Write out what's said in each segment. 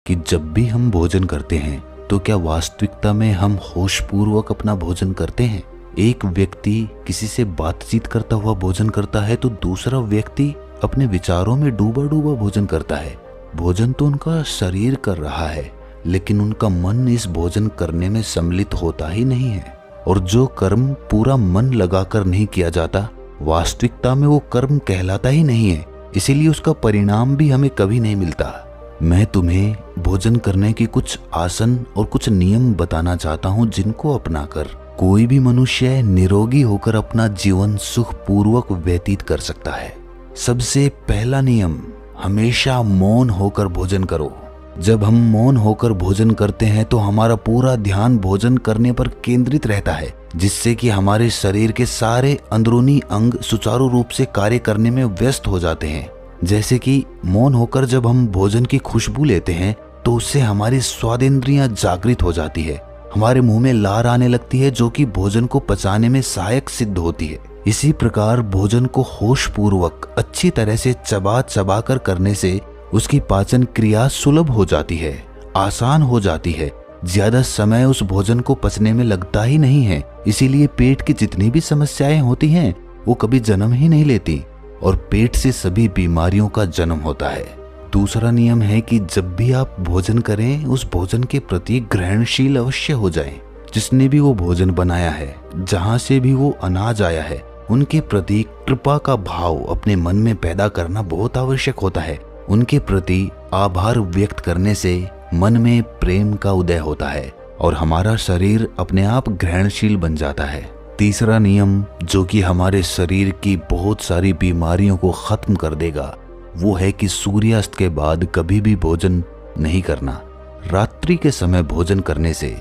कि जब भी हम भोजन करते हैं तो क्या वास्तविकता में हम होशपूर्वक अपना भोजन करते हैं? एक व्यक्ति किसी से बातचीत करता हुआ भोजन करता है तो दूसरा व्यक्ति अपने विचारों में डूबा डूबा भोजन करता है। भोजन तो उनका शरीर कर रहा है, लेकिन उनका मन इस भोजन करने में सम्मिलित होता ही नहीं है। और जो कर्म पूरा मन लगाकर नहीं किया जाता, वास्तविकता में वो कर्म कहलाता ही नहीं है, इसीलिए उसका परिणाम भी हमें कभी नहीं मिलता। मैं तुम्हें भोजन करने की कुछ आसन और कुछ नियम बताना चाहता हूँ, जिनको अपनाकर कोई भी मनुष्य निरोगी होकर अपना जीवन सुखपूर्वक व्यतीत कर सकता है। सबसे पहला नियम, हमेशा मौन होकर भोजन करो। जब हम मौन होकर भोजन करते हैं तो हमारा पूरा ध्यान भोजन करने पर केंद्रित रहता है, जिससे कि हमारे शरीर के सारे अंदरूनी अंग सुचारू रूप से कार्य करने में व्यस्त हो जाते हैं। जैसे कि मौन होकर जब हम भोजन की खुशबू लेते हैं तो उससे हमारी स्वादेंद्रियां जागृत हो जाती है, हमारे मुंह में लार आने लगती है, जो कि भोजन को पचाने में सहायक सिद्ध होती है। इसी प्रकार भोजन को होशपूर्वक अच्छी तरह से चबा चबा कर करने से उसकी पाचन क्रिया सुलभ हो जाती है, आसान हो जाती है। ज्यादा समय उस भोजन को पचने में लगता ही नहीं है, इसीलिए पेट की जितनी भी समस्याएं होती हैं वो कभी जन्म ही नहीं लेती और पेट से सभी बीमारियों का जन्म होता है। दूसरा नियम है कि जब भी आप भोजन करें उस भोजन के प्रति ग्रहणशील अवश्य हो जाएं। जिसने भी वो भोजन बनाया है, जहां से भी वो अनाज आया है, उनके प्रति कृपा का भाव अपने मन में पैदा करना बहुत आवश्यक होता है। उनके प्रति आभार व्यक्त करने से मन में प्रेम का उदय होता है और हमारा शरीर अपने आप ग्रहणशील बन जाता है। तीसरा नियम, जो कि हमारे शरीर की बहुत सारी बीमारियों को खत्म कर देगा, वो है कि सूर्यास्त के बाद कभी भी भोजन नहीं करना। रात्रि के समय भोजन करने से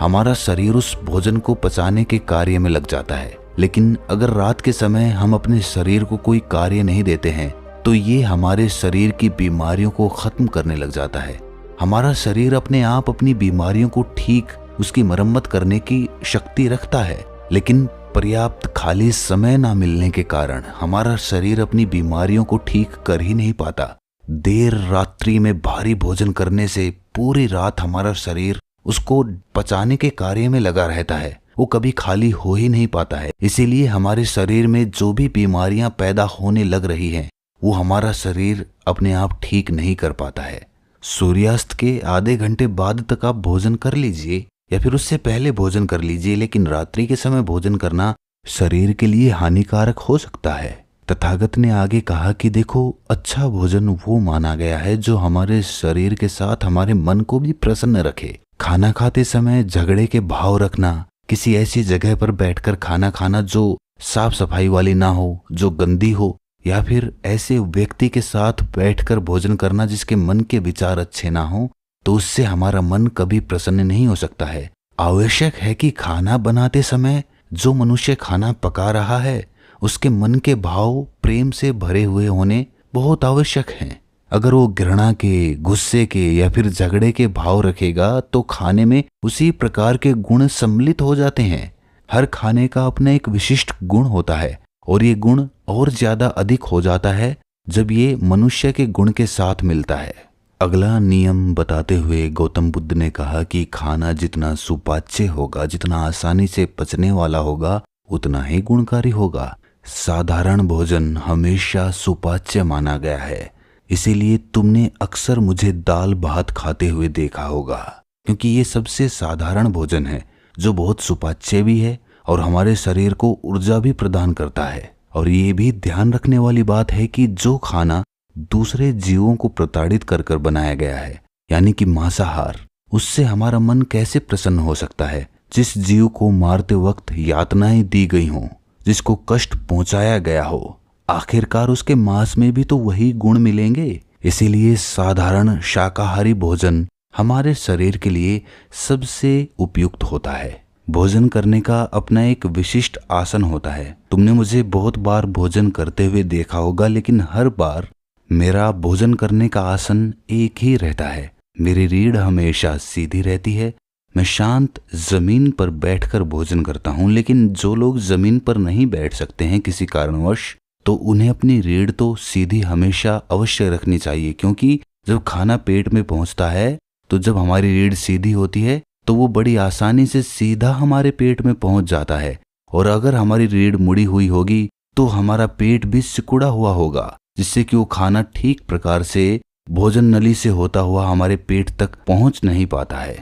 हमारा शरीर उस भोजन को पचाने के कार्य में लग जाता है, लेकिन अगर रात के समय हम अपने शरीर को कोई कार्य नहीं देते हैं तो ये हमारे शरीर की बीमारियों को खत्म करने लग जाता है। हमारा शरीर अपने आप अपनी बीमारियों को ठीक, उसकी मरम्मत करने की शक्ति रखता है, लेकिन पर्याप्त खाली समय ना मिलने के कारण हमारा शरीर अपनी बीमारियों को ठीक कर ही नहीं पाता। देर रात्रि में भारी भोजन करने से पूरी रात हमारा शरीर उसको पचाने के कार्य में लगा रहता है, वो कभी खाली हो ही नहीं पाता है। इसीलिए हमारे शरीर में जो भी बीमारियां पैदा होने लग रही हैं, वो हमारा शरीर अपने आप ठीक नहीं कर पाता है। सूर्यास्त के आधे घंटे बाद तक आप भोजन कर लीजिए या फिर उससे पहले भोजन कर लीजिए, लेकिन रात्रि के समय भोजन करना शरीर के लिए हानिकारक हो सकता है। तथागत ने आगे कहा कि देखो, अच्छा भोजन वो माना गया है जो हमारे शरीर के साथ हमारे मन को भी प्रसन्न रखे। खाना खाते समय झगड़े के भाव रखना, किसी ऐसी जगह पर बैठकर खाना खाना जो साफ सफाई वाली ना हो, जो गंदी हो, या फिर ऐसे व्यक्ति के साथ बैठकर भोजन करना जिसके मन के विचार अच्छे ना हो, तो उससे हमारा मन कभी प्रसन्न नहीं हो सकता है। आवश्यक है कि खाना बनाते समय जो मनुष्य खाना पका रहा है उसके मन के भाव प्रेम से भरे हुए होने बहुत आवश्यक हैं। अगर वो घृणा के, गुस्से के या फिर झगड़े के भाव रखेगा तो खाने में उसी प्रकार के गुण सम्मिलित हो जाते हैं। हर खाने का अपना एक विशिष्ट गुण होता है और ये गुण और ज्यादा अधिक हो जाता है जब ये मनुष्य के गुण के साथ मिलता है। अगला नियम बताते हुए गौतम बुद्ध ने कहा कि खाना जितना सुपाच्य होगा, जितना आसानी से पचने वाला होगा, उतना ही गुणकारी होगा। साधारण भोजन हमेशा सुपाच्य माना गया है, इसीलिए तुमने अक्सर मुझे दाल भात खाते हुए देखा होगा, क्योंकि ये सबसे साधारण भोजन है जो बहुत सुपाच्य भी है और हमारे शरीर को ऊर्जा भी प्रदान करता है। और ये भी ध्यान रखने वाली बात है कि जो खाना दूसरे जीवों को प्रताड़ित कर कर बनाया गया है, यानी कि मांसाहार, उससे हमारा मन कैसे प्रसन्न हो सकता है। जिस जीव को मारते वक्त यातनाएं दी गई हों, जिसको कष्ट पहुंचाया गया हो, आखिरकार उसके मांस में भी तो वही गुण मिलेंगे। इसीलिए साधारण शाकाहारी भोजन हमारे शरीर के लिए सबसे उपयुक्त होता है। भोजन करने का अपना एक विशिष्ट आसन होता है। तुमने मुझे बहुत बार भोजन करते हुए देखा होगा, लेकिन हर बार मेरा भोजन करने का आसन एक ही रहता है। मेरी रीढ़ हमेशा सीधी रहती है। मैं शांत जमीन पर बैठकर भोजन करता हूँ, लेकिन जो लोग जमीन पर नहीं बैठ सकते हैं किसी कारणवश, तो उन्हें अपनी रीढ़ तो सीधी हमेशा अवश्य रखनी चाहिए, क्योंकि जब खाना पेट में पहुंचता है तो जब हमारी रीढ़ सीधी होती है तो वो बड़ी आसानी से सीधा हमारे पेट में पहुंच जाता है। और अगर हमारी रीढ़ मुड़ी हुई होगी तो हमारा पेट भी सिकुड़ा हुआ होगा, जिससे कि वो खाना ठीक प्रकार से भोजन नली से होता हुआ हमारे पेट तक पहुंच नहीं पाता है।